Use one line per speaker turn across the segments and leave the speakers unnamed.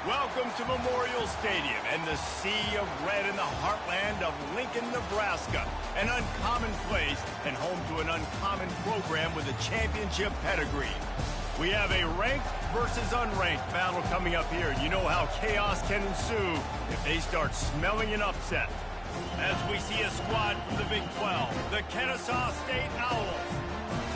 Welcome to Memorial Stadium and the sea of red in the heartland of Lincoln, Nebraska. An uncommon place and home to an uncommon program with a championship pedigree. We have a ranked versus unranked battle coming up here. You know how chaos can ensue if they start smelling an upset. As we see a squad from the Big 12, the Kennesaw State Owls,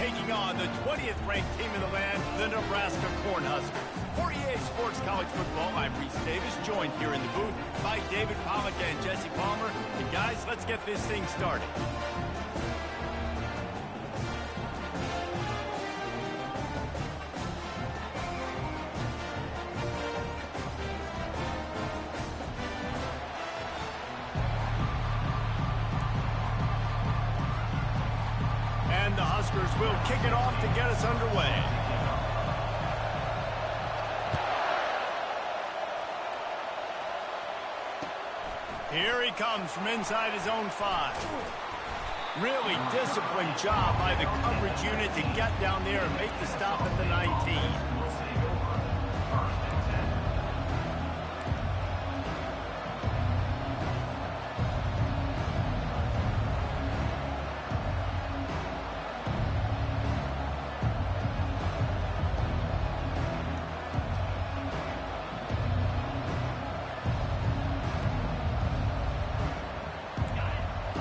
taking on the 20th ranked team in the land, the Nebraska Cornhuskers. For EA Sports College Football, I'm Reese Davis, joined here in the booth by David Pollock and Jesse Palmer. And guys, let's get this thing started. And the Huskers will kick it off to get us underway. Here he comes from inside his own 5. Really disciplined job by the coverage unit to get down there and make the stop at the 19.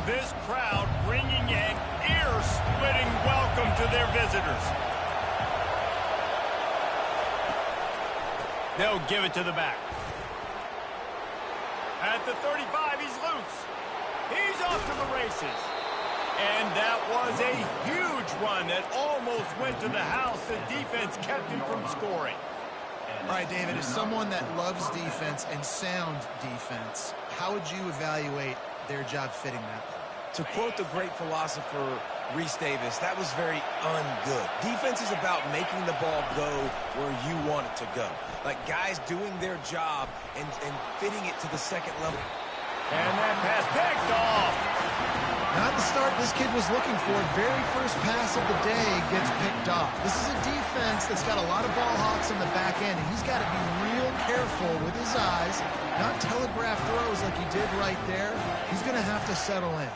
This crowd bringing an ear-splitting welcome to their visitors. They'll give it to the back. At the 35, he's loose. He's off to the races. And that was a huge run that almost went to the house. The defense kept him from scoring.
All right, David, as someone that loves defense and sound defense, how would you evaluate their job fitting that?
To quote the great philosopher Reese Davis, that was very un-good. Defense is about making the ball go where you want it to go. Like guys doing their job and fitting it to the second level.
And that pass picked off.
Not the start this kid was looking for. Very first pass of the day gets picked off. This is a defense that's got a lot of ball hawks in the back end, and he's got to be real careful with his eyes, not telegraph throws like he did right there. He's going to have to settle in.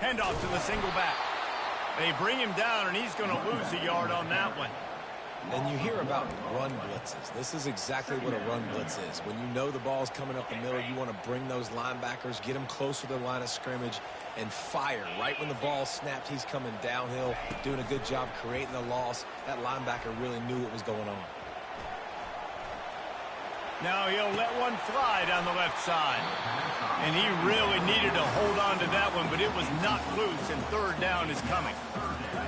Handoff to the single back. They bring him down, and he's going to lose a yard on that one.
And you hear about run blitzes. This is exactly what a run blitz is. When you know the ball's coming up the middle, you want to bring those linebackers, get them closer to the line of scrimmage, and fire. Right when the ball snapped, he's coming downhill, doing a good job creating the loss. That linebacker really knew what was going on.
Now he'll let one fly down the left side. And he really needed to hold on to that one, but it was not loose, and third down is coming.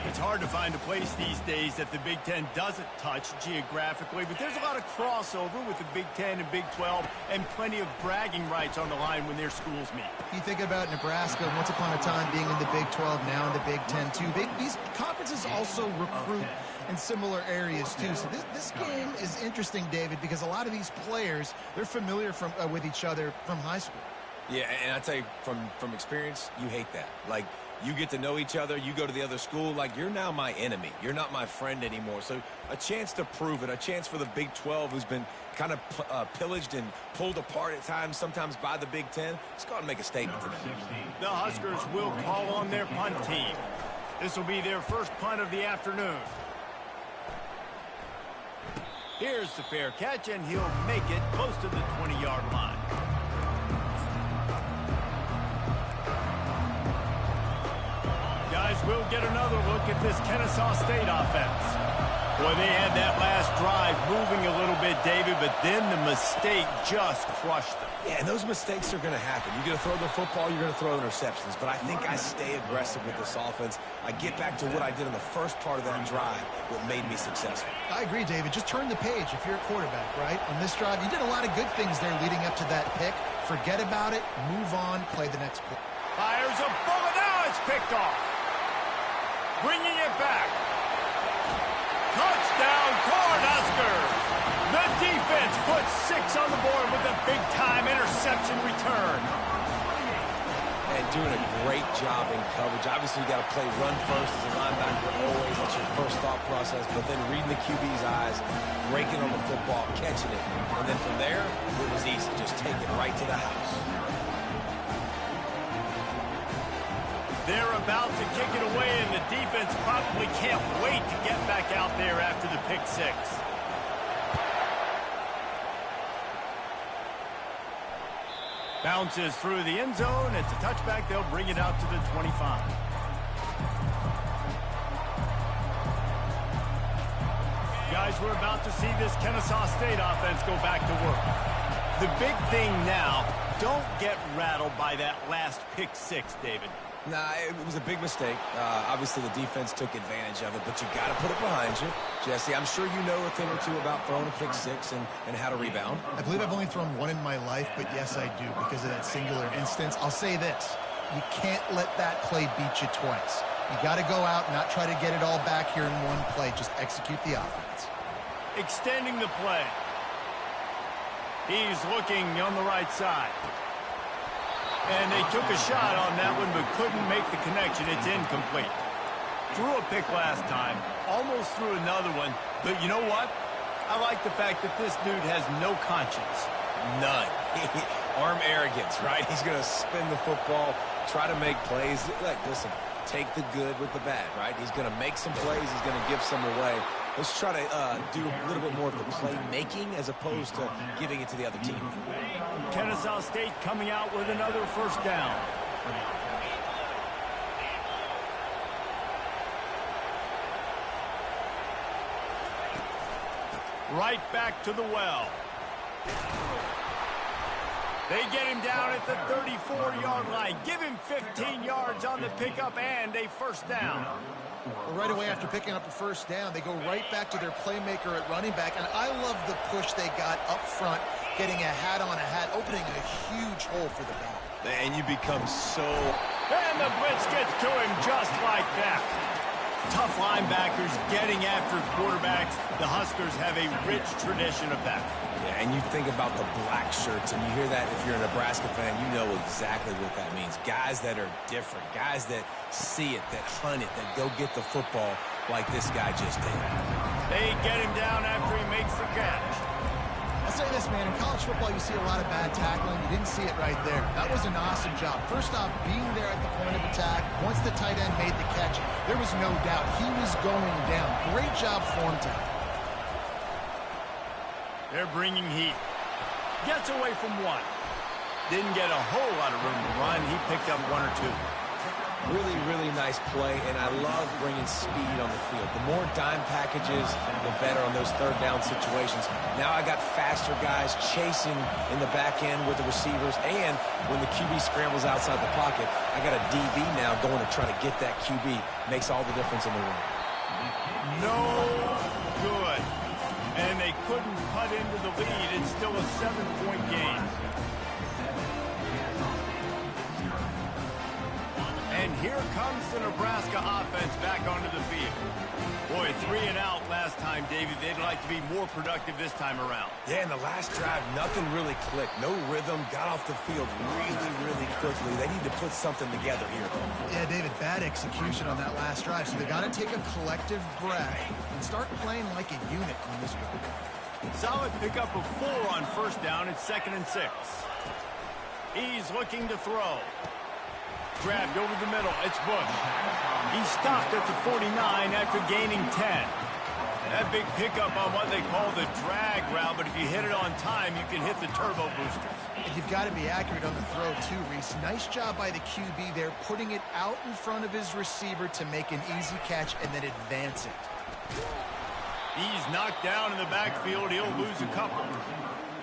It's hard to find a place these days that the Big Ten doesn't touch geographically, but there's a lot of crossover with the Big Ten and Big 12 and plenty of bragging rights on the line when their schools meet.
You think about Nebraska, once upon a time being in the Big 12, now in the Big 10 too. These conferences also recruit in similar areas too. So this game is interesting, David, because a lot of these players, they're familiar with each other from high school.
Yeah, and I tell you, from experience, you hate that. Like, you get to know each other, you go to the other school, like, you're now my enemy. You're not my friend anymore. So a chance to prove it, a chance for the Big 12, who's been kind of pillaged and pulled apart at times, sometimes by the Big 10. Let's go out and make a statement today.
The Huskers will call on their punt team. This will be their first punt of the afternoon. Here's the fair catch, and he'll make it close to the 20-yard line. Guys, we'll get another look at this Kennesaw State offense. Boy, they had that last drive moving a little bit, David, but then the mistake just crushed them.
Yeah, and those mistakes are going to happen. You're going to throw the football, you're going to throw interceptions. But I think I stay aggressive with this offense. I get back to what I did in the first part of that drive, what made me successful.
I agree, David. Just turn the page if you're a quarterback, right? On this drive, you did a lot of good things there leading up to that pick. Forget about it, move on, play the next play.
Fires a bullet, now it's picked off. Bringing it back. Touchdown, Cornhuskers! The defense puts 6 on the board with a big-time interception return.
And doing a great job in coverage. Obviously, you got to play run first as a linebacker always. That's your first thought process. process, but then reading the QB's eyes, breaking on the football, catching it. And then from there, it was easy. Just take it right to the house.
They're about to kick it away, and the defense probably can't wait to get back out there after the pick six. Bounces through the end zone. It's a touchback. They'll bring it out to the 25. Guys, we're about to see this Kennesaw State offense go back to work. The big thing now, don't get rattled by that last pick six, David.
Nah, it was a big mistake. Obviously, the defense took advantage of it, but you got to put it behind you. Jesse, I'm sure you know a thing or two about throwing a pick six and how to rebound.
I believe I've only thrown one in my life, but yes, I do because of that singular instance. I'll say this. You can't let that play beat you twice. You got to go out and not try to get it all back here in one play. Just execute the offense.
Extending the play. He's looking on the right side. And they took a shot on that one, but couldn't make the connection. It's incomplete. Threw a pick last time. Almost threw another one. But you know what? I like the fact that this dude has no conscience.
None. Arm arrogance, right? He's going to spin the football, try to make plays. Like, listen, take the good with the bad, right? He's going to make some plays. He's going to give some away. Let's try to do a little bit more of the playmaking as opposed to giving it to the other team.
Kennesaw State coming out with another first down. Right back to the well. They get him down at the 34-yard line. Give him 15 yards on the pickup and a first down.
Well, right away after picking up a first down, they go right back to their playmaker at running back. And I love the push they got up front, getting a hat on a hat, opening a huge hole for the back.
And you become so...
And the blitz gets to him just like that. Tough linebackers getting after quarterbacks. The Huskers have a rich tradition of that.
Yeah, and you think about the black shirts, and you hear that if you're a Nebraska fan, you know exactly what that means. Guys that are different, guys that see it, that hunt it, that go get the football like this guy just did.
They get him down after he makes the catch.
I'll say this, man. In college football, you see a lot of bad tackling. You didn't see it right there. That was an awesome job. First off, being there at the point of attack. Once the tight end made the catch, there was no doubt he was going down. Great job form tackle.
They're bringing heat. Gets away from one. Didn't get a whole lot of room to run. He picked up one or two.
Really, really nice play, and I love bringing speed on the field. The more dime packages, the better on those third down situations. Now I got faster guys chasing in the back end with the receivers, and when the QB scrambles outside the pocket, I got a DB now going to try to get that QB. Makes all the difference in the room.
No good. And they couldn't cut into the lead. It's still a 7-point game. And here comes the Nebraska offense back onto the field. Boy, 3 and out last time, David. They'd like to be more productive this time around.
Yeah, in the last drive, nothing really clicked. No rhythm, got off the field really, really quickly. They need to put something together here.
Yeah, David, bad execution on that last drive. So they got to take a collective breath and start playing like a unit on this one.
Solid pickup of 4 on first down. It's 2nd and 6. He's looking to throw. Grabbed over the middle. It's Bush. He stopped at the 49 after gaining 10. That big pickup on what they call the drag route, but if you hit it on time, you can hit the turbo boosters.
And you've got to be accurate on the throw, too, Reese. Nice job by the QB there, putting it out in front of his receiver to make an easy catch and then advance it.
He's knocked down in the backfield. He'll lose a couple.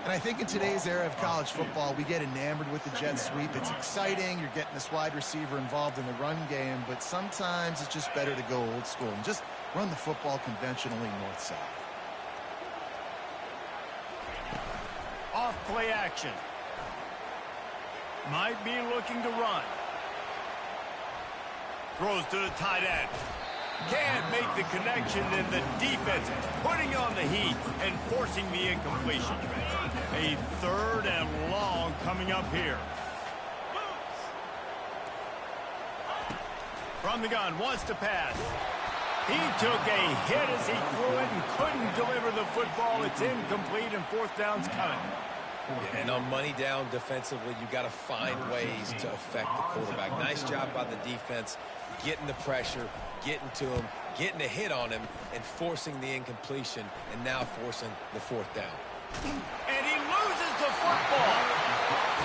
And I think in today's era of college football, we get enamored with the jet sweep. It's exciting. You're getting this wide receiver involved in the run game, but sometimes it's just better to go old school and just run the football conventionally north-south.
Off play action. Might be looking to run. Throws to the tight end. Can't make the connection, and the defense putting on the heat and forcing the incompletion. A 3rd and long coming up here. From the gun, wants to pass. He took a hit as he threw it and couldn't deliver the football. It's incomplete, and fourth down's coming.
Yeah, and on money down defensively, you got to find ways to affect the quarterback. Nice job by the defense, getting the pressure, getting to him, getting a hit on him, and forcing the incompletion, and now forcing the fourth down.
And he loses the football.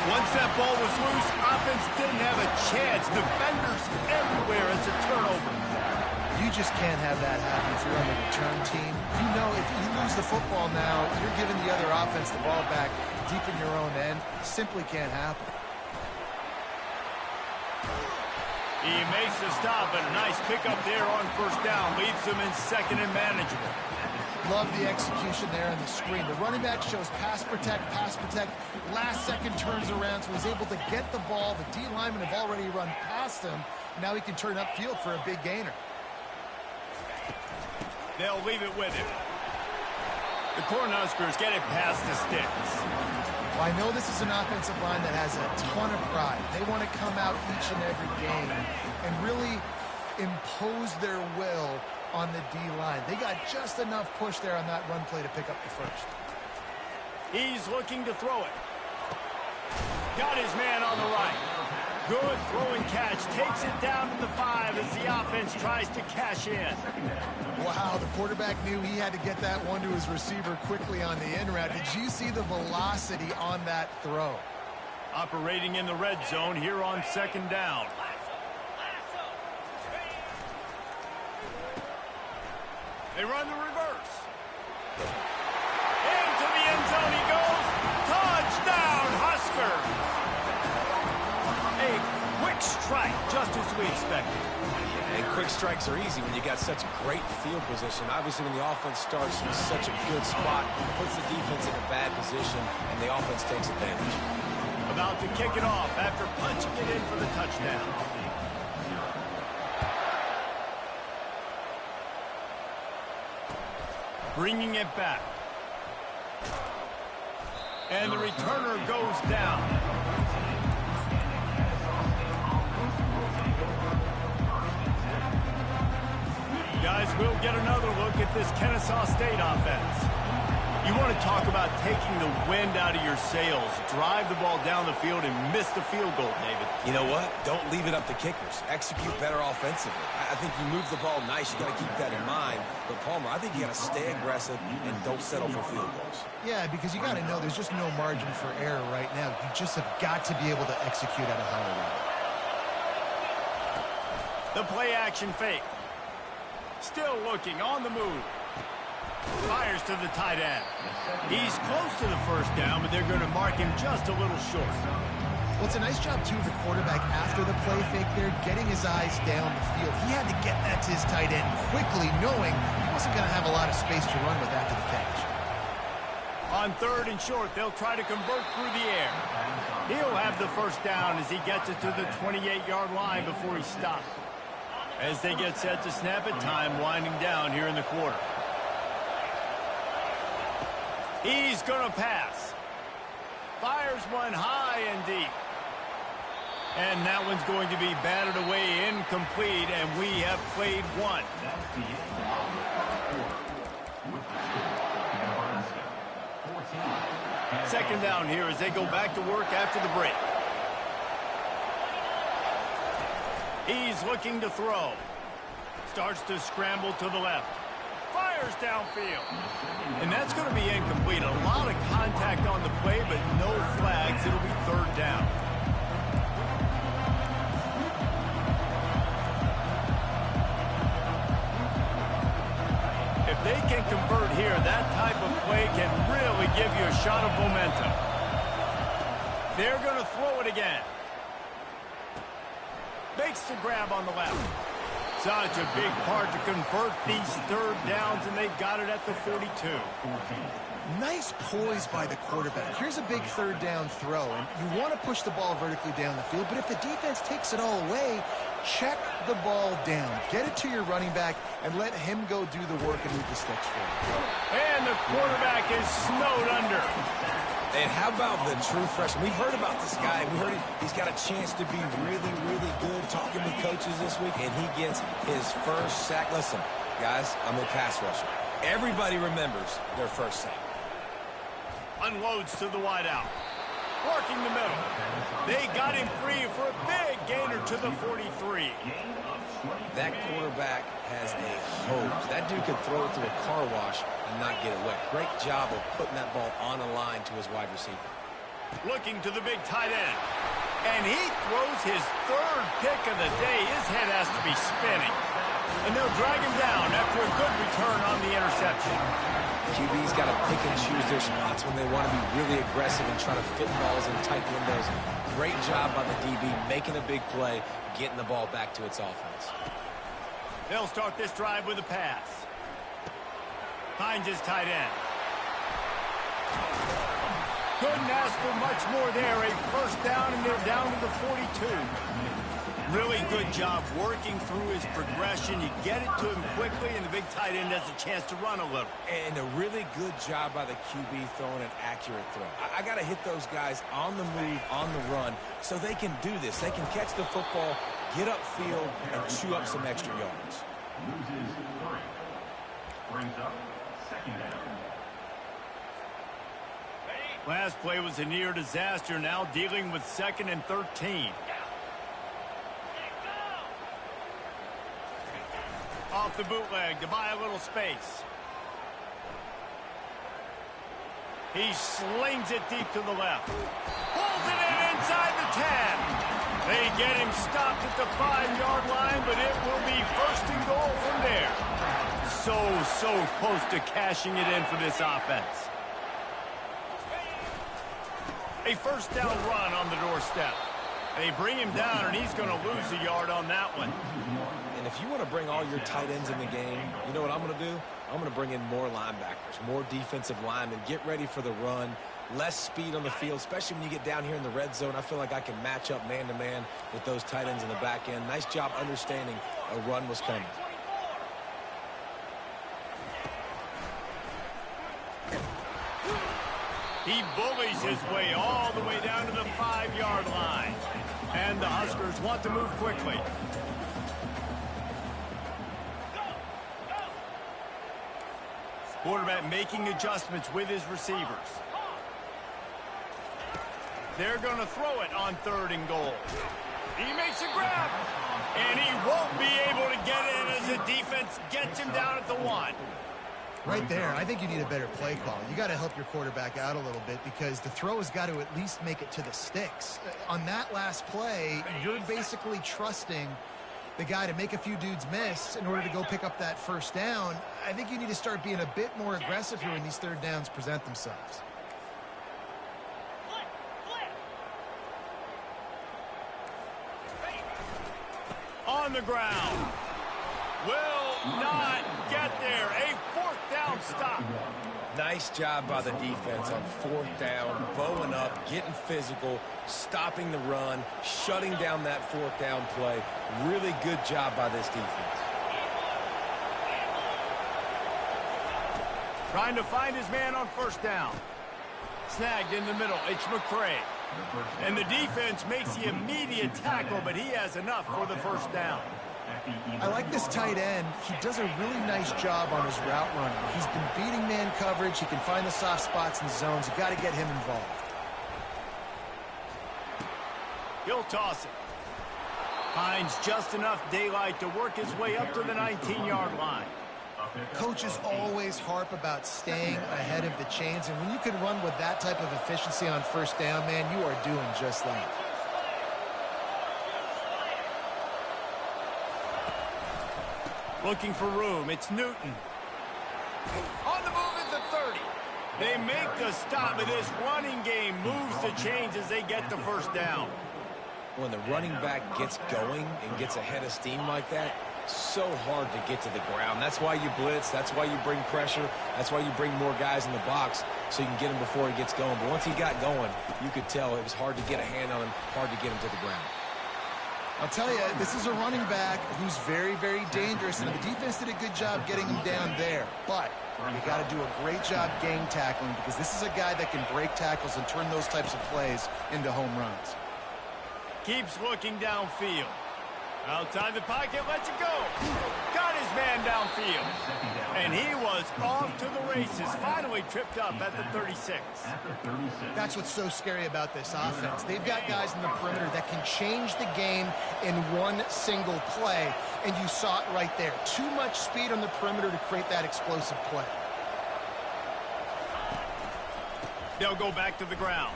Once that ball was loose, offense didn't have a chance. Defenders everywhere. It's a turnover.
You just can't have that happen if you're on the return team. You know if you lose the football now, you're giving the other offense the ball back deep in your own end. Simply can't happen.
He makes the stop, and a nice pickup there on first down. Leaves them in second and manageable.
Love the execution there on the screen. The running back shows pass protect, last second turns around, so he's able to get the ball. The D linemen have already run past him. Now he can turn upfield for a big gainer.
They'll leave it with him. The Cornhuskers get it past the sticks.
Well, I know this is an offensive line that has a ton of pride. They want to come out each and every game and really impose their will on the D-line. They got just enough push there on that run play to pick up the first.
He's looking to throw it. Got his man on the right. Good throwing catch. Takes it down to the 5 as the offense tries to cash in.
Wow, the quarterback knew he had to get that one to his receiver quickly on the in route. Did you see the velocity on that throw?
Operating in the red zone here on second down. They run the reverse. Into the end zone he goes. Touchdown, Husker. A quick strike, just as we expected.
And quick strikes are easy when you got such great field position. Obviously, when the offense starts in such a good spot, puts the defense in a bad position, and the offense takes advantage.
About to kick it off after punching it in for the touchdown. Bringing it back. And the returner goes down. Guys, we'll get another look at this Kennesaw State offense. You want to talk about taking the wind out of your sails. Drive the ball down the field and miss the field goal, David.
You know what? Don't leave it up to kickers. Execute better offensively. I think you move the ball nice. You got to keep that in mind. But, Palmer, I think you got to stay aggressive and don't settle for field goals. Yeah,
because you got to know there's just no margin for error right now. You just have got to be able to execute at a higher level.
The play action fake. Still looking on the move. Fires to the tight end. He's close to the first down, but they're going to mark him just a little short.
Well, it's a nice job, too, of the quarterback after the play fake there, getting his eyes down the field. He had to get that to his tight end quickly, knowing he wasn't going to have a lot of space to run with after the catch.
On third and short, they'll try to convert through the air. He'll have the first down as he gets it to the 28-yard line before he stops. As they get set to snap it, time winding down here in the quarter. He's going to pass. Fires one high and deep. And that one's going to be batted away incomplete, and we have played one. Second down here as they go back to work after the break. He's looking to throw. Starts to scramble to the left. Fires downfield. And that's going to be incomplete. A lot of contact on the play, but no flags. It'll be third down. If they can convert here, that type of play can really give you a shot of momentum. They're going to throw it again. Makes the grab on the left. Such a big part to convert these third downs, and they've got it at the 42.
Nice poise by the quarterback. Here's a big third down throw, and you want to push the ball vertically down the field, but if the defense takes it all away, check the ball down. Get it to your running back and let him go do the work and move the sticks for you.
And the quarterback is snowed under.
And how about the true freshman? We've heard about this guy. We heard he's got a chance to be really, really good talking with coaches this week, and he gets his first sack. Listen, guys. I'm a pass rusher. Everybody remembers their first sack.
Unloads to the wideout. Working the middle. They got him free for a big gainer to the 43.
That quarterback has a hose. That dude could throw it through a car wash and not get it wet. Great job of putting that ball on the line to his wide receiver.
Looking to the big tight end. And he throws his third pick of the day. His head has to be spinning. And they'll drag him down after a good return on the interception.
QB's got to pick and choose their spots when they want to be really aggressive and try to fit balls in tight windows. Great job by the DB making a big play, getting the ball back to its offense.
They'll start this drive with a pass. Finds his tight end. Couldn't ask for much more there. A first down, and they're down to the 42. Really good job working through his progression. You get it to him quickly, and the big tight end has a chance to run a little.
And a really good job by the QB throwing an accurate throw. I got to hit those guys on the move, on the run, so they can do this. They can catch the football, get upfield, and chew up some extra yards.
Loses 3. Brings up second down.
Last play was a near disaster, now dealing with 2nd and 13. Off the bootleg to buy a little space. He slings it deep to the left. Pulls it in inside the 10. They get him stopped at the 5-yard line, but it will be 1st and goal from there. So close to cashing it in for this offense. A first down run on the doorstep. They bring him down, and he's going to lose a yard on that one.
And if you want to bring all your tight ends in the game, you know what I'm going to do? I'm going to bring in more linebackers, more defensive linemen, get ready for the run, less speed on the field, especially when you get down here in the red zone. I feel like I can match up man-to-man with those tight ends in the back end. Nice job understanding a run was coming.
He bullies his way all the way down to the 5-yard line. And the Huskers want to move quickly. Quarterback making adjustments with his receivers. They're going to throw it on 3rd and goal. He makes a grab. And he won't be able to get in as the defense gets him down at the 1.
Right there, I think you need a better play call. You got to help your quarterback out a little bit because the throw has got to at least make it to the sticks. On that last play, you're basically trusting the guy to make a few dudes miss in order to go pick up that first down. I think you need to start being a bit more aggressive here when these 3rd downs present themselves.
On the ground. Will not get there. A 4th down stop.
Nice job by the defense on 4th down, bowing up, getting physical, stopping the run, shutting down that 4th down play. Really good job by this defense.
Trying to find his man on 1st down. Snagged in the middle. It's McCray. And the defense makes the immediate tackle, but he has enough for the 1st down.
I like this tight end. He does a really nice job on his route running. He's been beating man coverage. He can find the soft spots in zones. You got to get him involved.
He'll toss it. Finds just enough daylight to work his way up to the 19-yard line.
Coaches always harp about staying ahead of the chains, and when you can run with that type of efficiency on 1st down, man, you are doing just that.
Looking for room. It's Newton. On the move at the 30. They make the stop, but this running game moves the chains as they get the 1st down.
When the running back gets going and gets ahead of steam like that, so hard to get to the ground. That's why you blitz. That's why you bring pressure. That's why you bring more guys in the box so you can get him before he gets going. But once he got going, you could tell it was hard to get a hand on him, hard to get him to the ground.
I'll tell you, this is a running back who's very, very dangerous, and the defense did a good job getting him down there. But you got to do a great job game tackling because this is a guy that can break tackles and turn those types of plays into home runs.
Keeps looking downfield. Outside the pocket, lets it go. Got his man downfield. And he was off to the races. Finally tripped up at the 36.
That's what's so scary about this offense. They've got guys in the perimeter that can change the game in one single play. And you saw it right there. Too much speed on the perimeter to create that explosive play.
They'll go back to the ground.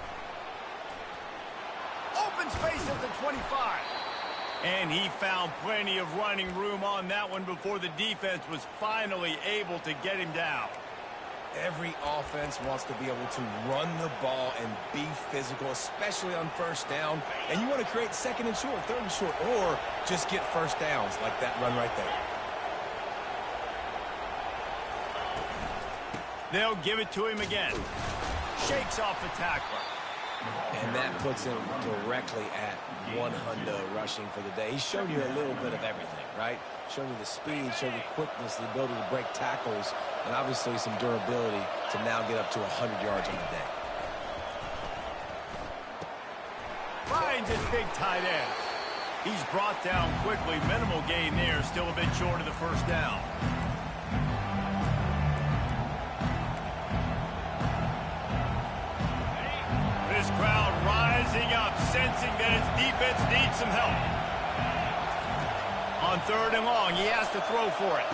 Open space at the 25. And he found plenty of running room on that one before the defense was finally able to get him down.
Every offense wants to be able to run the ball and be physical, especially on first down. And you want to create second and short, third and short, or just get first downs like that run right there.
They'll give it to him again. Shakes off the tackler.
And that puts him directly at 100 rushing for the day. He's shown you a little bit of everything, right? Shown you the speed, shown you quickness, the ability to break tackles, and obviously some durability to now get up to 100 yards on the day.
Finds his big tight end. He's brought down quickly. Minimal gain there, still a bit short of the first down. This crowd rising up, sensing that its defense needs some help. On third and long, he has to throw for it.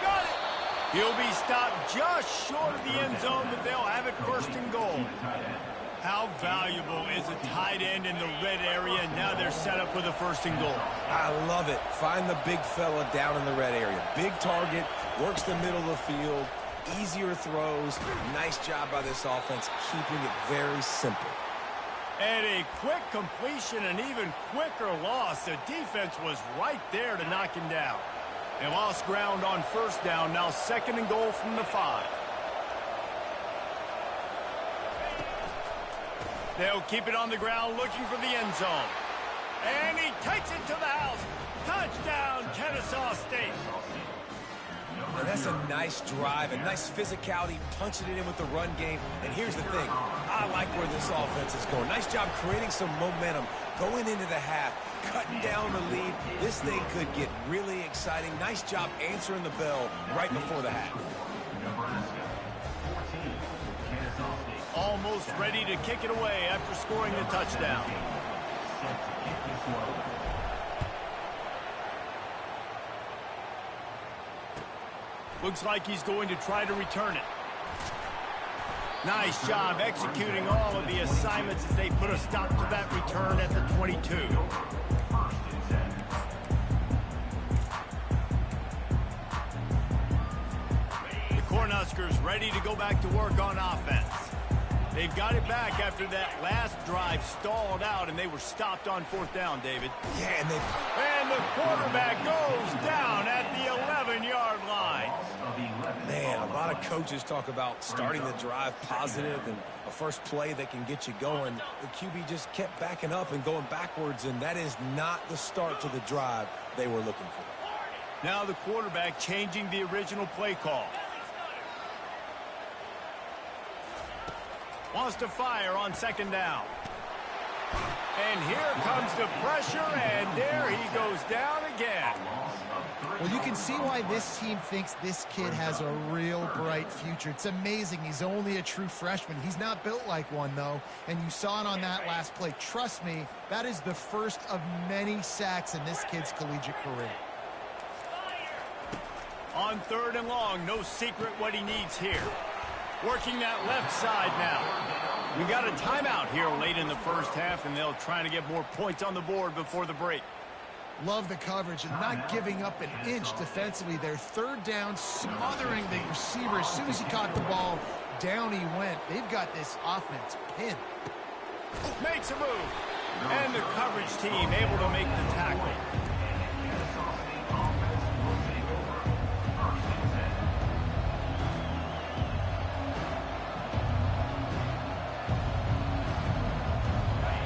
Got it! He'll be stopped just short of the end zone, but they'll have it first and goal. How valuable is a tight end in the red area? Now they're set up for the first and goal.
I love it. Find the big fella down in the red area. Big target, works the middle of the field. Easier throws. Nice job by this offense, keeping it very simple.
And a quick completion, an even quicker loss. The defense was right there to knock him down. They lost ground on first down. Now second and goal from the 5. They'll keep it on the ground looking for the end zone. And he takes it to the house. Touchdown, Kennesaw State.
And that's a nice drive, a nice physicality, punching it in with the run game. And here's the thing. I like where this offense is going. Nice job creating some momentum, going into the half, cutting down the lead. This thing could get really exciting. Nice job answering the bell right before the half.
Nebraska, 14, Kennesaw State.
Almost ready to kick it away after scoring the touchdown.
Set to kick this one.
Looks like he's going to try to return it. Nice job executing all of the assignments as they put a stop to that return at the 22. The Cornhuskers ready to go back to work on offense. They've got it back after that last drive stalled out, and they were stopped on fourth down, David.
Yeah,
and the quarterback goes down at the 11-yard line.
Man, a lot of coaches talk about starting the drive positive and a first play that can get you going. The QB just kept backing up and going backwards, and that is not the start to the drive they were looking for.
Now the quarterback changing the original play call. Wants to fire on second down. And here comes the pressure, and there he goes down again.
Well, you can see why this team thinks this kid has a real bright future. It's amazing. He's only a true freshman. He's not built like one, though, and you saw it on that last play. Trust me, that is the first of many sacks in this kid's collegiate career.
On third and long, no secret what he needs here. Working that left side now. We got a timeout here late in the first half, and they'll try to get more points on the board before the break.
Love the coverage and not giving up an inch defensively. Their third down, smothering the receiver. As soon as he caught the ball, down he went. They've got this offense pinned.
Makes a move. And the coverage team able to make the tackle.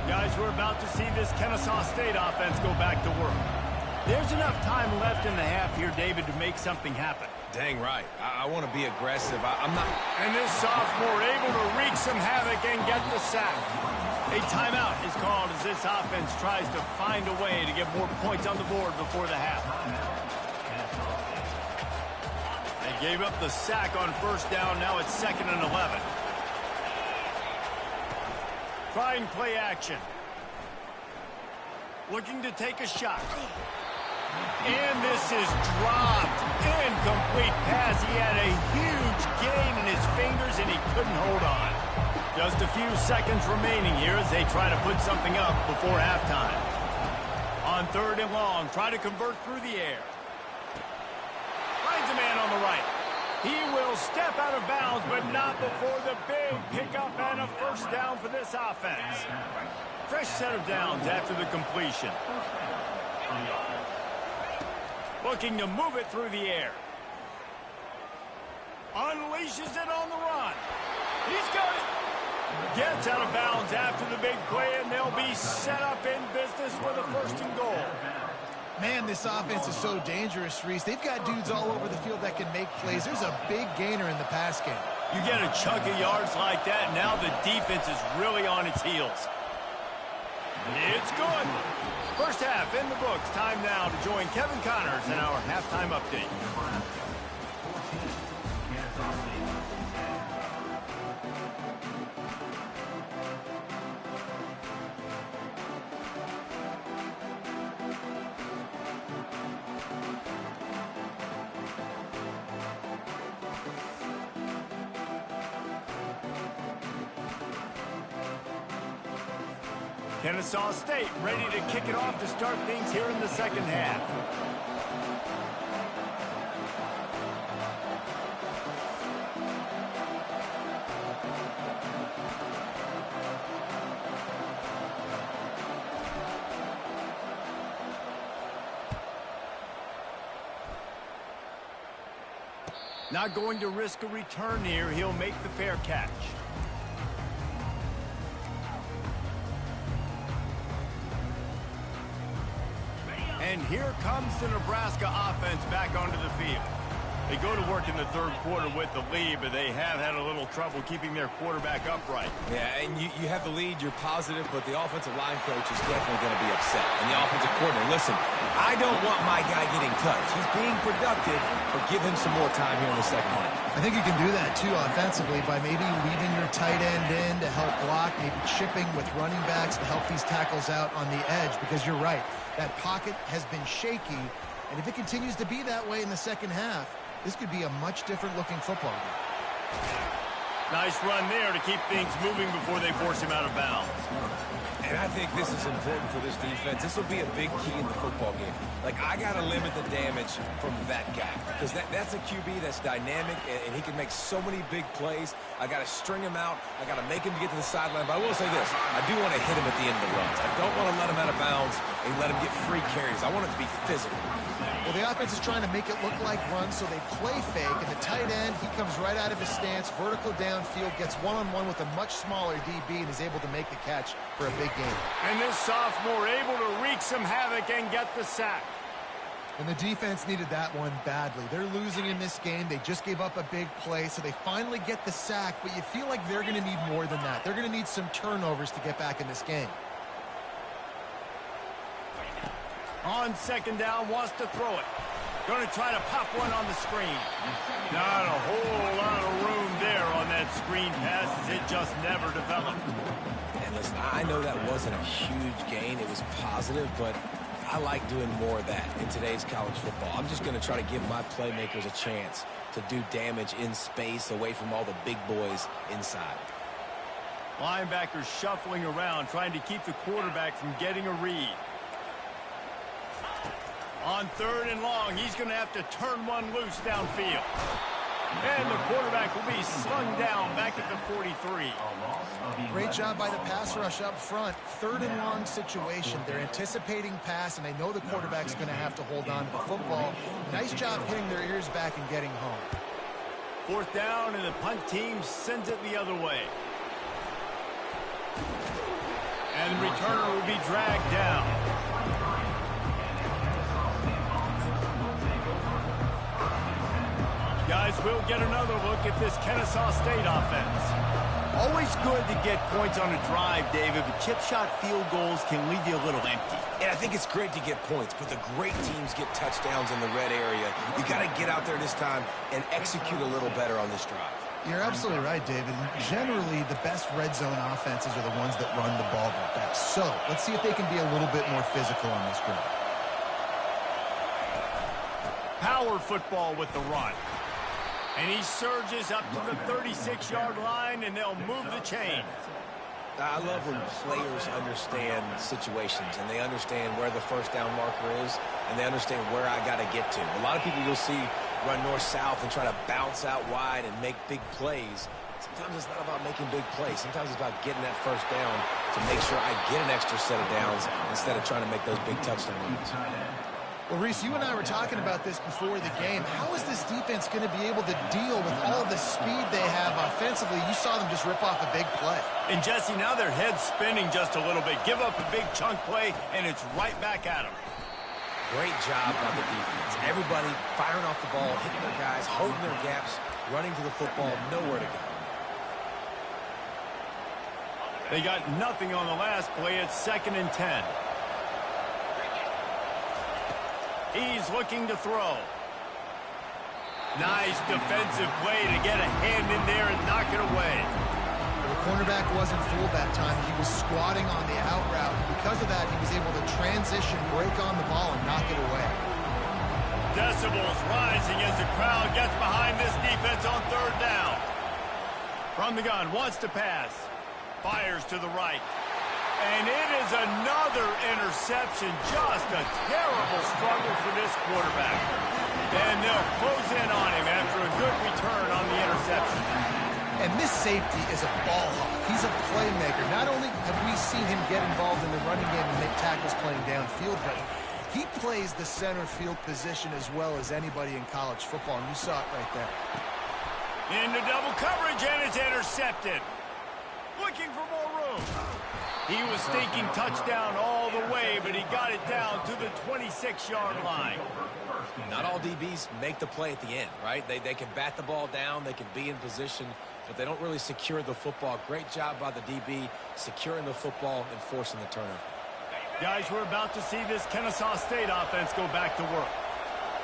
Guys, we're about to see this Kennesaw State offense go back to work. There's enough time left in the half here, David, to make something happen.
Dang right. I want to be aggressive. I'm not.
And this sophomore able to wreak some havoc and get the sack. A timeout is called as this offense tries to find a way to get more points on the board before the half. They gave up the sack on first down. Now it's 2nd and 11. Trying play action. Looking to take a shot. And this is dropped. Incomplete pass. He had a huge gain in his fingers, and he couldn't hold on. Just a few seconds remaining here as they try to put something up before halftime. On 3rd and long, try to convert through the air. Finds a man on the right. He will step out of bounds, but not before the big pickup and a first down for this offense. Fresh set of downs after the completion. Looking to move it through the air. Unleashes it on the run. He's got it. Gets out of bounds after the big play, and they'll be set up in business with a 1st and goal.
Man, this offense is so dangerous, Reese. They've got dudes all over the field that can make plays. There's a big gainer in the pass game.
You get a chunk of yards like that, and now the defense is really on its heels. It's good. First half in the books. Time now to join Kevin Connors in our halftime update. Kennesaw State ready to kick it off to start things here in the 2nd half. Not going to risk a return here. He'll make the fair catch. And here comes the Nebraska offense back onto the field. They go to work in the 3rd quarter with the lead, but they have had a little trouble keeping their quarterback upright.
Yeah, and you have the lead, you're positive, but the offensive line coach is definitely going to be upset. And the offensive coordinator, listen, I don't want my guy getting touched. He's being productive, but give him some more time here in the 2nd half.
I think you can do that, too, offensively, by maybe leaving your tight end in to help block, maybe chipping with running backs to help these tackles out on the edge, because you're right. That pocket has been shaky, and if it continues to be that way in the 2nd half, this could be a much different-looking football game.
Nice run there to keep things moving before they force him out of bounds.
And I think this is important for this defense. This will be a big key in the football game. Like, I got to limit the damage from that guy. Because that's a QB that's dynamic, and he can make so many big plays. I got to string him out. I got to make him get to the sideline. But I will say this. I do want to hit him at the end of the runs. I don't want to let him out of bounds and let him get free carries. I want it to be physical.
Well, the offense is trying to make it look like runs, so they play fake. And the tight end, he comes right out of his stance, vertical downfield, gets one-on-one with a much smaller DB, and is able to make the catch for a big gain.
And this sophomore able to wreak some havoc and get the sack.
And the defense needed that one badly. They're losing in this game. They just gave up a big play, so they finally get the sack, but you feel like they're going to need more than that. They're going to need some turnovers to get back in this game.
On 2nd down, wants to throw it. Going to try to pop one on the screen. Not a whole lot of room there on that screen pass as it just never developed.
And listen, I know that wasn't a huge gain. It was positive, but I like doing more of that in today's college football. I'm just going to try to give my playmakers a chance to do damage in space away from all the big boys inside.
Linebackers shuffling around, trying to keep the quarterback from getting a read. On 3rd and long, he's going to have to turn one loose downfield. And the quarterback will be slung down back at the 43.
Great job by the pass rush up front. 3rd and long situation. They're anticipating pass, and they know the quarterback's going to have to hold on to the football. Nice job hitting their ears back and getting home.
4th down, and the punt team sends it the other way. And the returner will be dragged down. Guys, we'll get another look at this Kennesaw State offense. Always good to get points on a drive, David, but chip shot field goals can leave you a little empty.
And I think it's great to get points, but the great teams get touchdowns in the red area. You got to get out there this time and execute a little better on this drive.
You're absolutely right, David. Generally, the best red zone offenses are the ones that run the ball the best. So let's see if they can be a little bit more physical on this drive.
Power football with the run. And he surges up to the 36-yard line, and they'll move the chain.
I love when players understand situations, and they understand where the first down marker is, and they understand where I got to get to. A lot of people you'll see run north-south and try to bounce out wide and make big plays. Sometimes it's not about making big plays. Sometimes it's about getting that first down to make sure I get an extra set of downs instead of trying to make those big touchdown runs.
Well, Reese, you and I were talking about this before the game. How is this defense going to be able to deal with all the speed they have offensively? You saw them just rip off a big play.
And, Jesse, now their head's spinning just a little bit. Give up a big chunk play, and it's right back at them.
Great job by the defense. Everybody firing off the ball, hitting their guys, holding their gaps, running to the football, nowhere to go.
They got nothing on the last play. It's 2nd and 10. He's looking to throw. Nice defensive play to get a hand in there and knock it away.
The cornerback wasn't fooled that time. He was squatting on the out route. Because of that, he was able to transition, break on the ball, and knock it away.
Decibels rising as the crowd gets behind this defense on 3rd down. From the gun, wants to pass. Fires to the right. And it is another interception. Just a terrible struggle for this quarterback. And they'll close in on him after a good return on the interception.
And this safety is a ball hawk. He's a playmaker. Not only have we seen him get involved in the running game and make tackles playing downfield, but he plays the center field position as well as anybody in college football, and you saw it right there.
Into double coverage, and it's intercepted. Looking for more room. He was thinking touchdown all the way, but he got it down to the 26-yard line.
Not all DBs make the play at the end, right? They can bat the ball down, they can be in position, but they don't really secure the football. Great job by the DB securing the football and forcing the turnover.
Guys, we're about to see this Kennesaw State offense go back to work.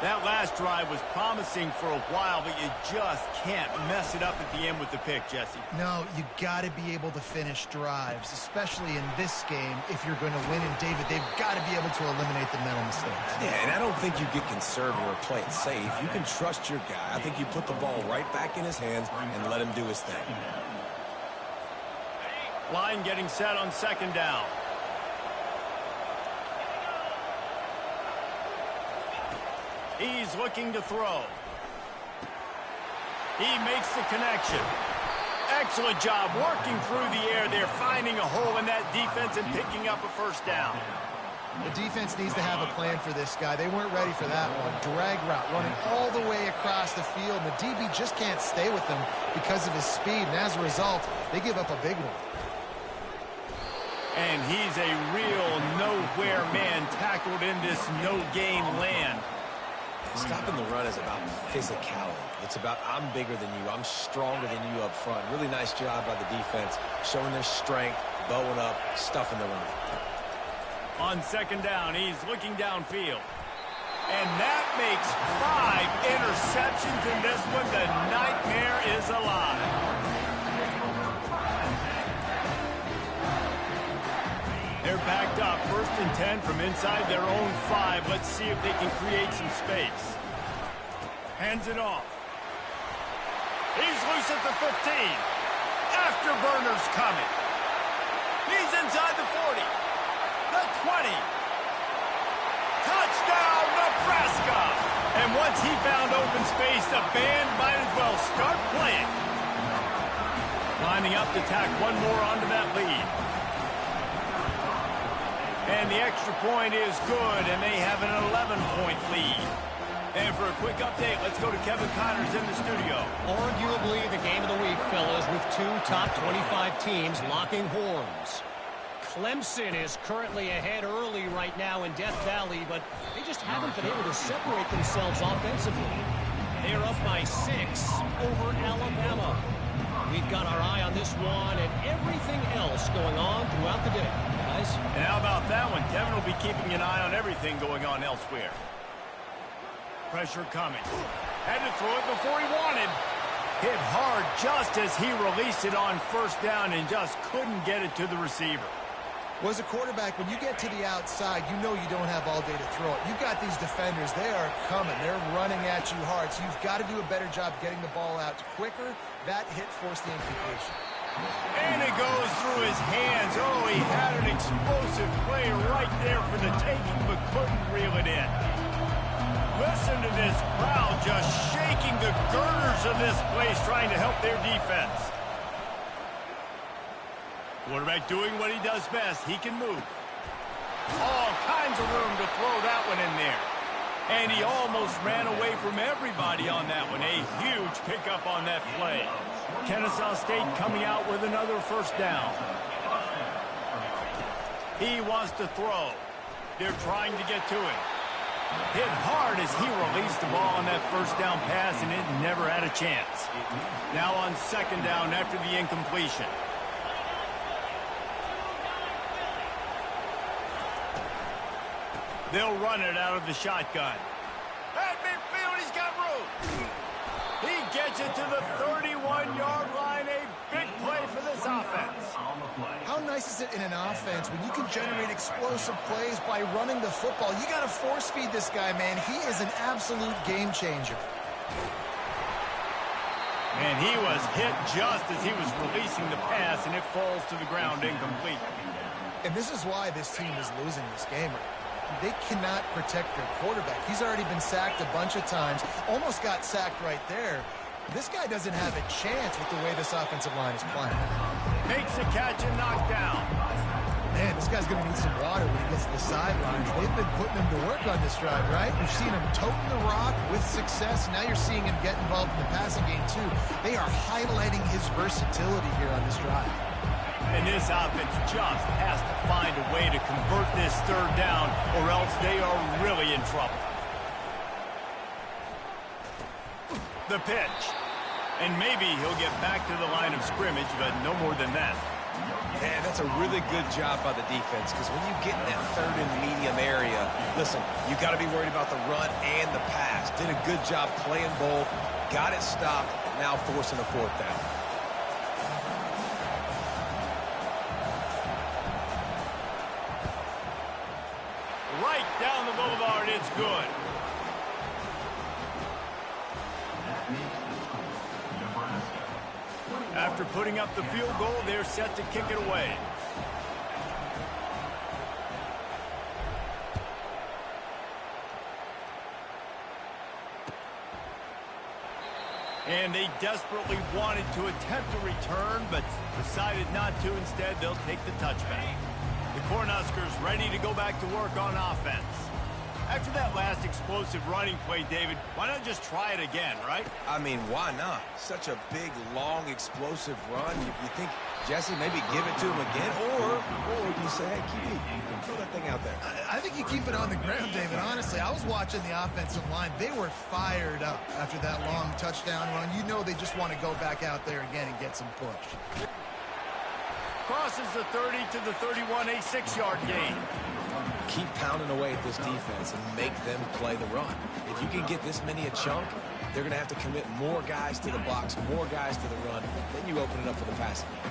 That last drive was promising for a while, but you just can't mess it up at the end with the pick, Jesse.
No, you got to be able to finish drives, especially in this game if you're going to win. And, David, they've got to be able to eliminate the mental mistakes.
Yeah, and I don't think you get conservative or play it safe. You can trust your guy. I think you put the ball right back in his hands and let him do his thing.
Line getting set on 2nd down. He's looking to throw. He makes the connection. Excellent job working through the air there, finding a hole in that defense and picking up a 1st down.
The defense needs to have a plan for this guy. They weren't ready for that one. Drag route running all the way across the field. And the DB just can't stay with him because of his speed. And as a result, they give up a big one.
And he's a real nowhere man tackled in this no-game land.
Stopping the run is about physicality. It's about I'm bigger than you. I'm stronger than you up front. Really nice job by the defense, showing their strength, bowing up, stuffing the run.
On 2nd down, he's looking downfield. And that makes 5 interceptions in this one. The nightmare is alive. They're backed up, 1st and 10 from inside their own 5. Let's see if they can create some space. Hands it off. He's loose at the 15. Afterburner's coming. He's inside the 40. The 20. Touchdown, Nebraska! And once he found open space, the band might as well start playing. Lining up to tack one more onto that lead. And the extra point is good, and they have an 11-point lead. And for a quick update, let's go to Kevin Connors in the studio.
Arguably the game of the week, fellas, with 2 top 25 teams locking horns. Clemson is currently ahead early right now in Death Valley, but they just haven't been able to separate themselves offensively. They're up by 6 over Alabama. We've got our eye on this one and everything else going on throughout the day. Guys?
And how about that one? Devin will be keeping an eye on everything going on elsewhere. Pressure coming. Had to throw it before he wanted. Hit hard just as he released it on first down and just couldn't get it to the receiver.
Well, as a quarterback, when you get to the outside, you know you don't have all day to throw it. You've got these defenders. They are coming. They're running at you hard. So you've got to do a better job getting the ball out quicker. That hit forced the incompletion.
And it goes through his hands. Oh, he had an explosive play right there for the taking, but couldn't reel it in. Listen to this crowd just shaking the girders of this place trying to help their defense. Quarterback doing what he does best. He can move. All kinds of room to throw that one in there. And he almost ran away from everybody on that one. A huge pickup on that play. Kennesaw State coming out with another first down. He wants to throw. They're trying to get to him. Hit hard as he released the ball on that first down pass, and it never had a chance. Now on second down after the incompletion. They'll run it out of the shotgun. At midfield, he's got room. He gets it to the 31-yard line. A big play for this offense.
How nice is it in an offense when you can generate explosive plays by running the football? You got to force feed this guy, man. He is an absolute game changer.
And he was hit just as he was releasing the pass, and it falls to the ground incomplete.
And this is why this team is losing this game. They cannot protect their quarterback. He's already been sacked a bunch of times, almost got sacked right there. This guy doesn't have a chance with the way this offensive line is playing.
Makes a catch and knocked down.
Man, this guy's going to need some water when he gets to the sidelines. They've been putting him to work on this drive, right? You've seen him toting the rock with success. Now you're seeing him get involved in the passing game, too. They are highlighting his versatility here on this drive.
And this offense just has to find a way to convert this third down, or else they are really in trouble. The pitch. And maybe he'll get back to the line of scrimmage, but no more than that.
Man, that's a really good job by the defense, because when you get in that third and medium area, listen, you got to be worried about the run and the pass. Did a good job playing both, got it stopped, now forcing a fourth down.
Right down the boulevard, it's good. After putting up the field goal, they're set to kick it away. And they desperately wanted to attempt a return, but decided not to. Instead, they'll take the touchback. The Cornhuskers ready to go back to work on offense. After that last explosive running play, David, why not just try it again, right?
I mean, why not? Such a big, long, explosive run. You think, Jesse, maybe give it to him again? Or you say, hey, QB, throw that thing out there.
I think you keep it on the ground, David. Honestly, I was watching the offensive line. They were fired up after that long touchdown run. You know they just want to go back out there again and get some push.
Crosses the 30 to the 31, a 6-yard gain.
Keep pounding away at this defense and make them play the run. If you can get this many a chunk, they're going to have to commit more guys to the box, more guys to the run. Then you open it up for the passing game.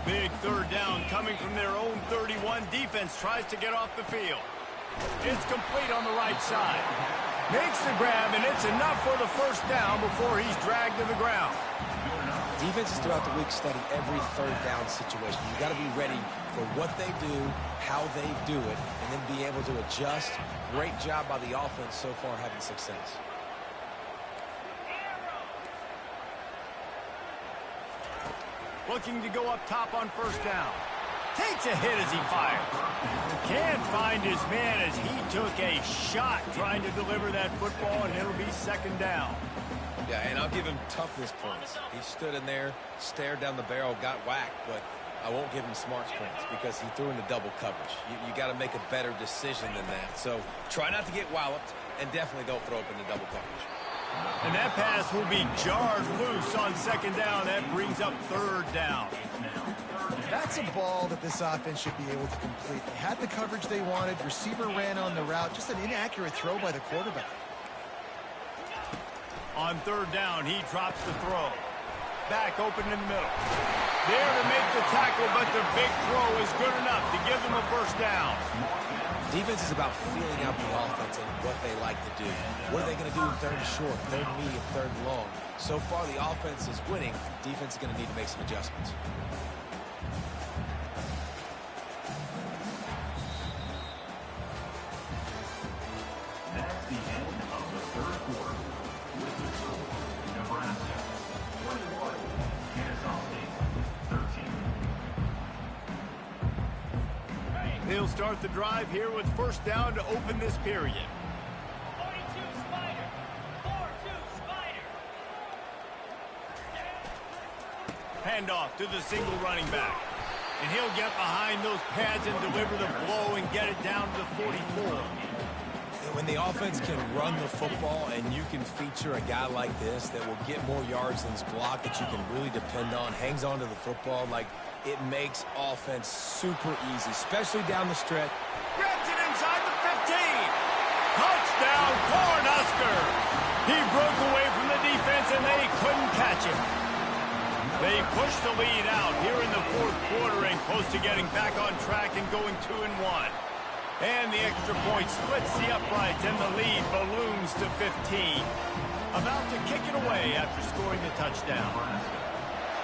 Big third down coming from their own 31. Defense tries to get off the field. It's complete on the right side. Makes the grab, and it's enough for the first down before he's dragged to the ground.
Defenses throughout the week study every third down situation. You got to be ready for what they do, how they do it, and then be able to adjust. Great job by the offense so far having success.
Looking to go up top on first down. Takes a hit as he fires. Can't find his man as he took a shot trying to deliver that football, and it'll be second down.
Yeah, and I'll give him toughness points. He stood in there, stared down the barrel, got whacked, but I won't give him smarts points because he threw into double coverage. You got to make a better decision than that. So try not to get walloped, and definitely don't throw up into double coverage.
And that pass will be jarred loose on second down. That brings up third down.
That's a ball that this offense should be able to complete. They had the coverage they wanted. Receiver ran on the route. Just an inaccurate throw by the quarterback.
On third down, he drops the throw. Back open in the middle. There to make the tackle, but the big throw is good enough to give them a first down.
Defense is about feeling out the offense and what they like to do. What are they going to do in third and short, third and medium, third and long? So far, the offense is winning. Defense is going to need to make some adjustments.
That's the end of the third quarter. With the score, Nebraska 21, Kennesaw State 13.
They'll start the drive here with first down to open this period.
42 Spider. 4-2 Spider.
Handoff to the single running back. And he'll get behind those pads and deliver the blow and get it down to 44.
When the offense can run the football and you can feature a guy like this that will get more yards than his block that you can really depend on, hangs on to the football, like it makes offense super easy, especially down the stretch.
Grabs it inside the 15. Touchdown, Cornhusker. He broke away from the defense and they couldn't catch him. They pushed the lead out here in the fourth quarter and close to getting back on track and going 2-1. And the extra point splits the uprights and the lead balloons to 15. About to kick it away after scoring the touchdown.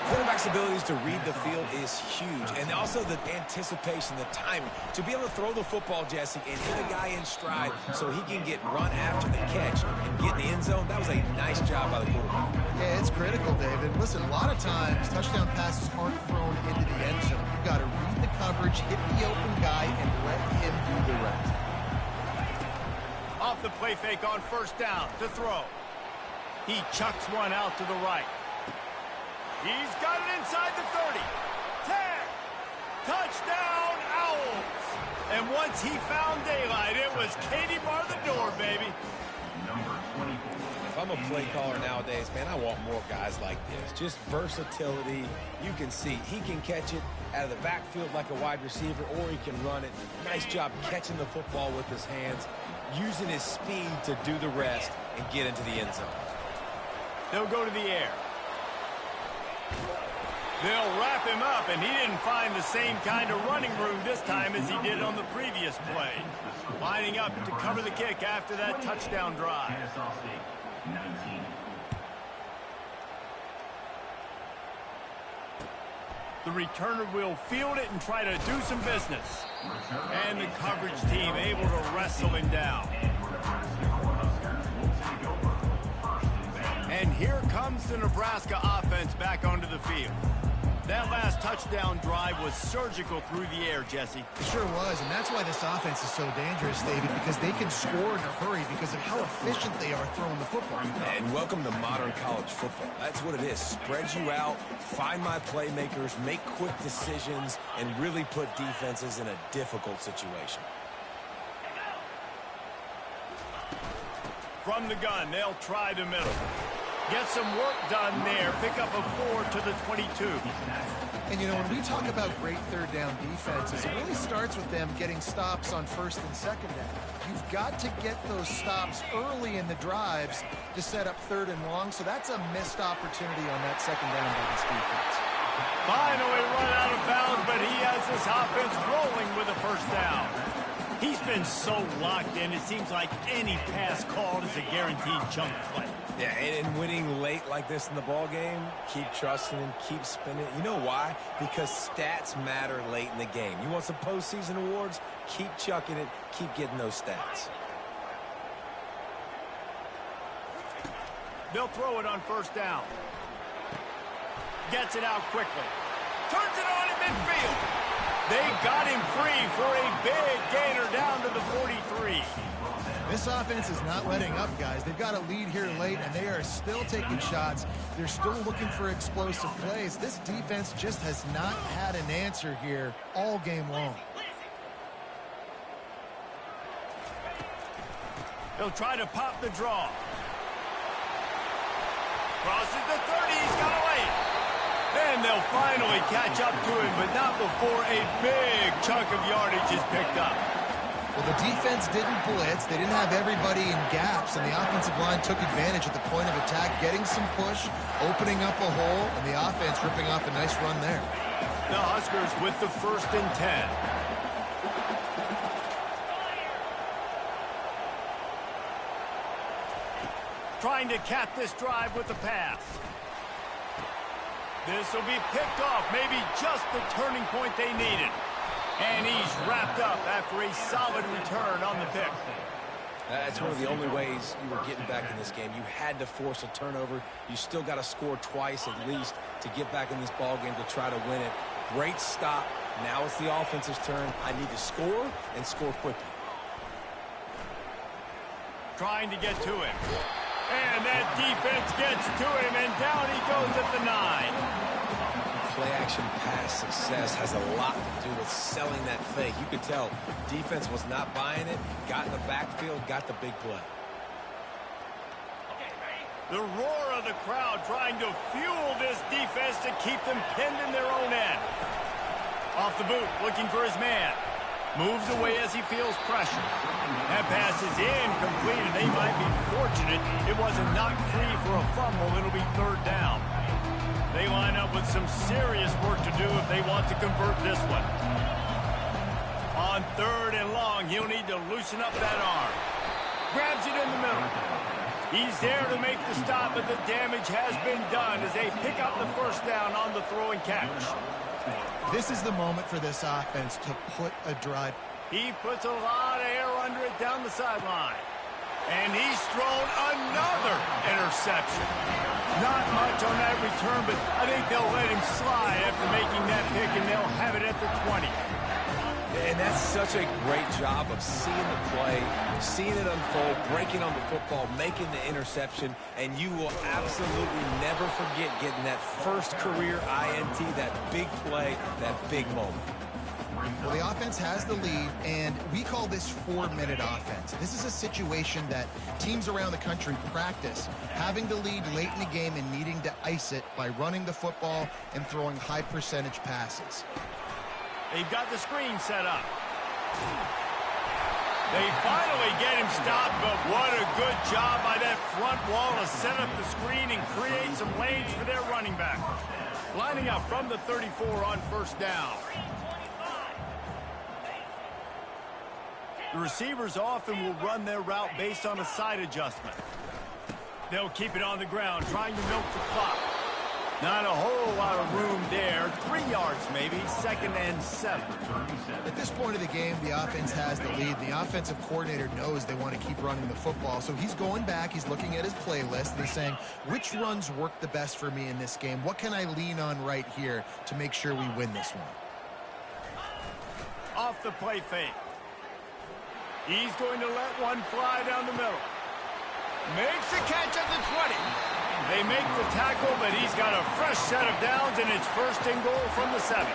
Quarterback's abilities to read the field is huge, and also the anticipation, the timing. To be able to throw the football, Jesse, and hit a guy in stride so he can get run after the catch and get in the end zone, that was a nice job by the quarterback.
Yeah, it's critical, David. Listen, a lot of times, touchdown passes aren't thrown into the end zone. You've got to read the coverage, hit the open guy, and let him do the rest.
Off the play fake on first down to throw. He chucks one out to the right. He's got it inside the 30. 10. Touchdown, Owls. And once he found daylight, it was Katie bar the door, baby.
Number 24.
If I'm a play caller nowadays, man, I want more guys like this. Just versatility. You can see he can catch it out of the backfield like a wide receiver, or he can run it. Nice job catching the football with his hands, using his speed to do the rest and get into the end zone.
They'll go to the air. They'll wrap him up, and he didn't find the same kind of running room this time as he did on the previous play. Lining up to cover the kick after that touchdown drive.
Kennesaw State 19.
The returner will field it and try to do some business. And the coverage team able to wrestle him down. And here comes the Nebraska offense back onto the field. That last touchdown drive was surgical through the air, Jesse.
It sure was, and that's why this offense is so dangerous, David, because they can score in a hurry because of how efficient they are throwing the football.
And welcome to modern college football. That's what it is. Spread you out, find my playmakers, make quick decisions, and really put defenses in a difficult situation.
From the gun, they'll try the middle. Get some work done there. Pick up a 4 to the 22.
And, you know, when we talk about great third down defenses, it really starts with them getting stops on first and second down. You've got to get those stops early in the drives to set up third and long, so that's a missed opportunity on that second down by this defense.
Finally run out of bounds, but he has this offense rolling with a first down. He's been so locked in, it seems like any pass called is a guaranteed chunk play.
Yeah, and winning late like this in the ball game, keep trusting and keep spinning. You know why? Because stats matter late in the game. You want some postseason awards? Keep chucking it. Keep getting those stats.
They'll throw it on first down. Gets it out quickly. Turns it on in midfield. They got him free for a big gainer down to the 43.
This offense is not letting up, guys. They've got a lead here late, and they are still taking shots. They're still looking for explosive plays. This defense just has not had an answer here all game long.
They'll try to pop the draw. Crosses the 30. He's got away. And they'll finally catch up to him, but not before a big chunk of yardage is picked up.
Well, the defense didn't blitz. They didn't have everybody in gaps, and the offensive line took advantage at the point of attack, getting some push, opening up a hole, and the offense ripping off a nice run there.
The Huskers with the 1st and 10. Trying to cap this drive with the pass. This will be picked off, maybe just the turning point they needed. And he's wrapped up after a solid return on the pick.
That's one of the only ways you were getting back in this game. You had to force a turnover. You still got to score twice at least to get back in this ball game to try to win it. Great stop. Now it's the offense's turn. I need to score and score quickly.
Trying to get to him. And that defense gets to him, and down he goes at the 9.
Play-action pass success has a lot to do with selling that fake. You could tell defense was not buying it, got in the backfield, got the big play.
The roar of the crowd trying to fuel this defense to keep them pinned in their own end. Off the boot, looking for his man. Moves away as he feels pressure. That pass is incomplete, and they might be fortunate it wasn't knocked free for a fumble. It'll be 3rd down. They line up with some serious work to do if they want to convert this one. On 3rd and long, he'll need to loosen up that arm. Grabs it in the middle. He's there to make the stop, but the damage has been done as they pick up the 1st down on the throw and catch.
This is the moment for this offense to put a drive.
He puts a lot of air under it down the sideline. And he's thrown another interception. Not much on that return, but I think they'll let him slide after making that pick, and they'll have it at the 20.
And that's such a great job of seeing the play, seeing it unfold, breaking on the football, making the interception, and you will absolutely never forget getting that first career INT, that big play, that big moment.
Well, the offense has the lead, and we call this 4-minute offense. This is a situation that teams around the country practice, having the lead late in the game and needing to ice it by running the football and throwing high-percentage passes.
They've got the screen set up. They finally get him stopped, but what a good job by that front wall to set up the screen and create some lanes for their running back. Lining up from the 34 on 1st down. The receivers often will run their route based on a side adjustment. They'll keep it on the ground, trying to milk the clock. Not a whole lot of room there. 3 yards maybe, 2nd and 7.
At this point of the game, the offense has the lead. The offensive coordinator knows they want to keep running the football, so he's going back, he's looking at his playlist, and he's saying, which runs work the best for me in this game? What can I lean on right here to make sure we win this one?
Off the play fake. He's going to let one fly down the middle. Makes the catch at the 20. They make the tackle, but he's got a fresh set of downs, and it's 1st and goal from the 7.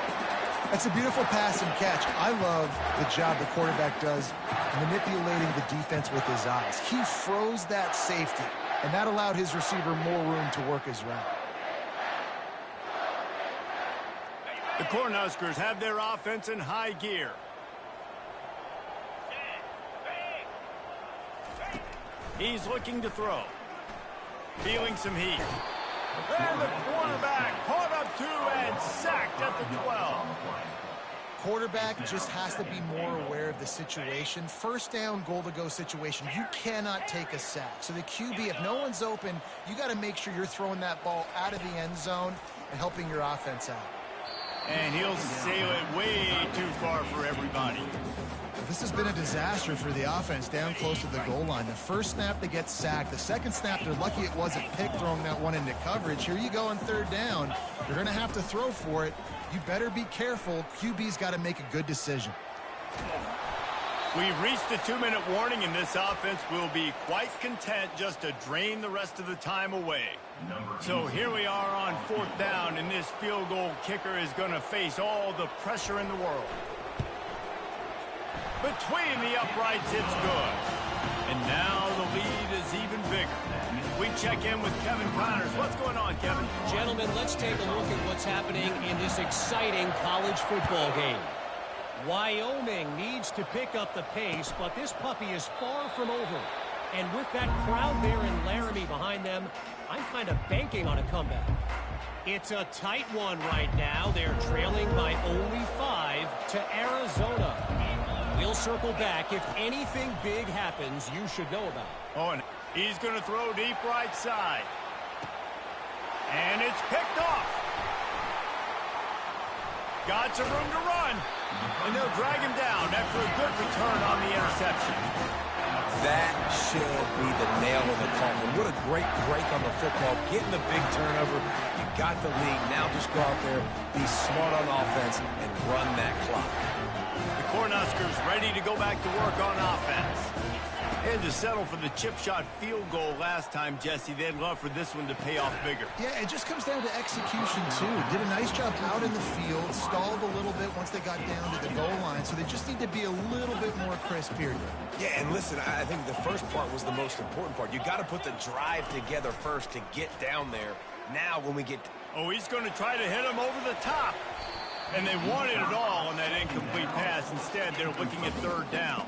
That's a beautiful pass and catch. I love the job the quarterback does manipulating the defense with his eyes. He froze that safety, and that allowed his receiver more room to work his route.
The Cornhuskers have their offense in high gear. He's looking to throw. Feeling some heat. And the quarterback caught up to and sacked at the 12.
Quarterback just has to be more aware of the situation. 1st down, goal-to-go situation. You cannot take a sack. So the QB, if no one's open, you got to make sure you're throwing that ball out of the end zone and helping your offense out.
And he'll sail it way too far for everybody.
This has been a disaster for the offense down close to the goal line. The 1st snap, they get sacked. The 2nd snap, they're lucky it wasn't picked throwing that one into coverage. Here you go on 3rd down. You're going to have to throw for it. You better be careful. QB's got to make a good decision.
We've reached the 2-minute warning, and this offense will be quite content just to drain the rest of the time away. So here we are on 4th down, and this field goal kicker is going to face all the pressure in the world. Between the uprights, it's good. And now the lead is even bigger. We check in with Kevin Connors. What's going on? Kevin.
Gentlemen, let's take a look at what's happening in this exciting college football game. Wyoming needs to pick up the pace, but this puppy is far from over. And with that crowd there in Laramie behind them, I'm kind of banking on a comeback. It's a tight one right now. They're trailing by only 5 to Arizona. We'll circle back. If anything big happens, you should know about it.
Oh, and he's going to throw deep right side. And it's picked off. Got some room to run. And they'll drag him down after a good return on the interception.
That should be the nail in the coffin. What a great break on the football. Getting the big turnover. You got the lead. Now just go out there, be smart on offense, and run that clock.
The Cornhuskers ready to go back to work on offense. And to settle for the chip shot field goal last time, Jesse, they'd love for this one to pay off bigger.
Yeah, it just comes down to execution, too. Did a nice job out in the field, stalled a little bit once they got down to the goal line, so they just need to be a little bit more crisp here.
Yeah, and listen, I think the first part was the most important part. You got to put the drive together first to get down there. Now when we get...
Oh, he's going to try to hit him over the top. And they wanted it all on that incomplete pass. Instead, they're looking at third down.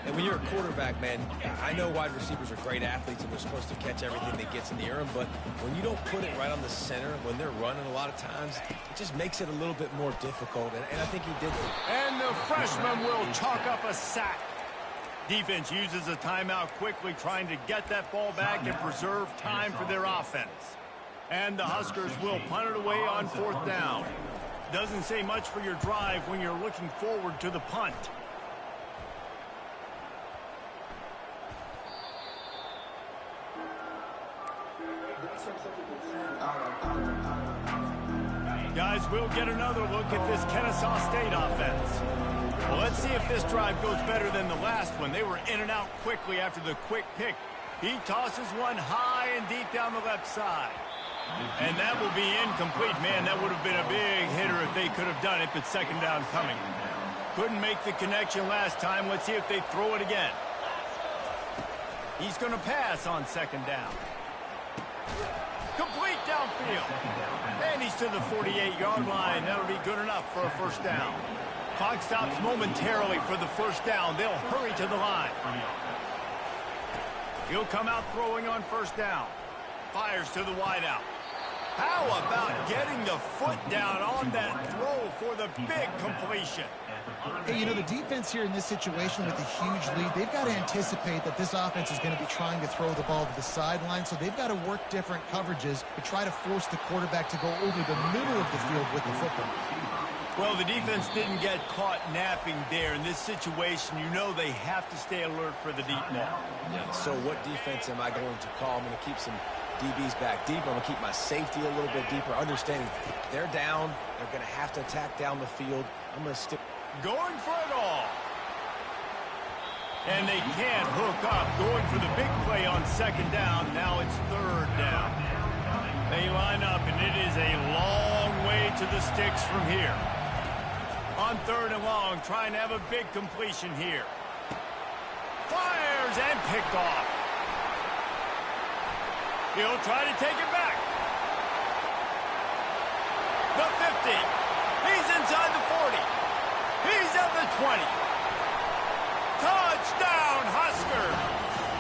And when you're a quarterback, man, I know wide receivers are great athletes and they're supposed to catch everything that gets in the air, but when you don't put it right on the center, when they're running a lot of times, it just makes it a little bit more difficult, and I think he did that.
And the freshman will chalk up a sack. Defense uses a timeout quickly, trying to get that ball back and preserve time for their offense. And the Huskers will punt it away on fourth down. Doesn't say much for your drive when you're looking forward to the punt. Guys, we'll get another look at this Kennesaw State offense. Well, let's see if this drive goes better than the last one. They were in and out quickly after the quick pick. He tosses one high and deep down the left side. And that will be incomplete. Man, that would have been a big hitter if they could have done it, but second down coming. Couldn't make the connection last time. Let's see if they throw it again. He's going to pass on second down. Complete downfield. And he's to the 48-yard line. That'll be good enough for a first down. Clock stops momentarily for the first down. They'll hurry to the line. He'll come out throwing on first down. Fires to the wideout. How about getting the foot down on that throw for the big completion?
Hey, you know, the defense here in this situation with a huge lead, they've got to anticipate that this offense is going to be trying to throw the ball to the sideline, so they've got to work different coverages to try to force the quarterback to go over the middle of the field with the football.
Well, the defense didn't get caught napping there. In this situation, you know they have to stay alert for the deep ball.
Yeah, so what defense am I going to call? I'm going to keep some DBs back deeper. I'm going to keep my safety a little bit deeper, understanding they're down. They're going to have to attack down the field. I'm going to stick.
Going for it all. And they can't hook up. Going for the big play on second down. Now it's third down. They line up, and it is a long way to the sticks from here. On third and long, trying to have a big completion here. Fires and picked off. He'll try to take it back. The 50. He's inside the 40. He's at the 20. Touchdown, Husker.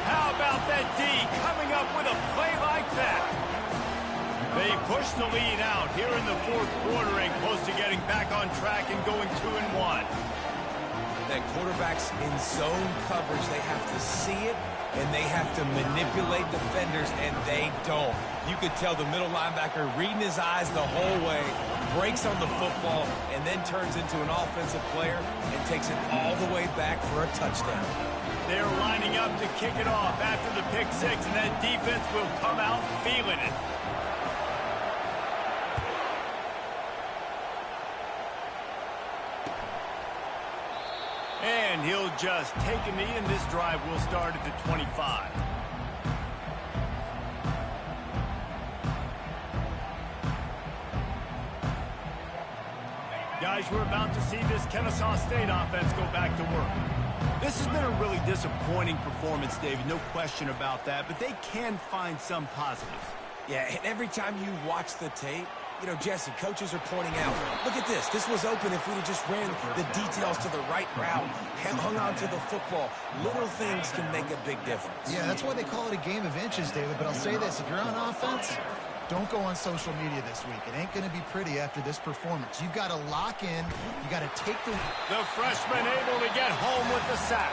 How about that D coming up with a play like that? They push the lead out here in the fourth quarter and close to getting back on track and going 2-1.
That quarterbacks in zone coverage, they have to see it, and they have to manipulate defenders, and they don't. You could tell the middle linebacker reading his eyes the whole way, breaks on the football, and then turns into an offensive player and takes it all the way back for a touchdown.
They're lining up to kick it off after the pick six, and that defense will come out feeling it. And he'll just take a knee, and this drive will start at the 25. Guys, we're about to see this Kennesaw State offense go back to work. This has been a really disappointing performance, David, no question about that, but they can find some positives.
Yeah, and every time you watch the tape, you know, Jesse, coaches are pointing out, look at this. This was open if we'd have just ran the details to the right route, hung on to the football. Little things can make a big difference.
Yeah, that's why they call it a game of inches, David. But I'll say this, if you're on offense, don't go on social media this week. It ain't going to be pretty after this performance. You've got to lock in. You got to take the...
The freshman able to get home with the sack.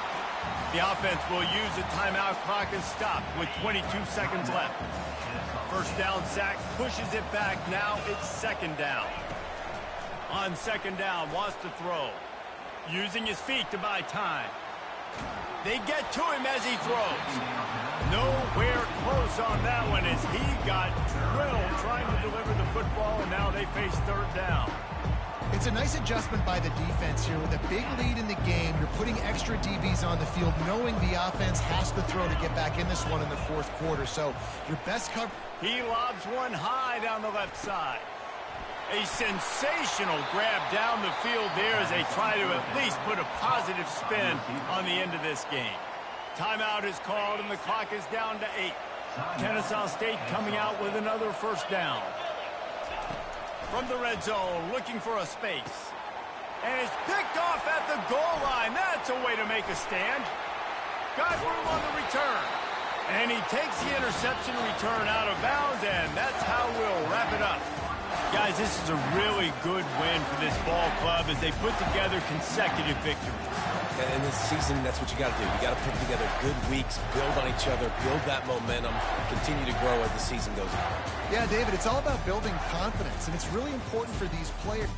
The offense will use the timeout clock and stop with 22 seconds left. First down sack, pushes it back. Now it's second down. On second down, wants to throw. Using his feet to buy time. They get to him as he throws. Nowhere close on that one as he got drilled trying to deliver the football, and now they face third down.
It's a nice adjustment by the defense here. With a big lead in the game, you're putting extra DBs on the field, knowing the offense has to throw to get back in this one in the fourth quarter. So your best cover...
He lobs one high down the left side. A sensational grab down the field there as they try to at least put a positive spin on the end of this game. Timeout is called and the clock is down to 8. Kennesaw State coming out with another first down. From the red zone, looking for a space. And it's picked off at the goal line. That's a way to make a stand. Got room on the return. And he takes the interception return out of bounds, and that's how we'll wrap it up. Guys, this is a really good win for this ball club as they put together consecutive victories.
And this season, that's what you got to do. You got to put together good weeks, build on each other, build that momentum, continue to grow as the season goes on.
Yeah, David, it's all about building confidence, and it's really important for these players.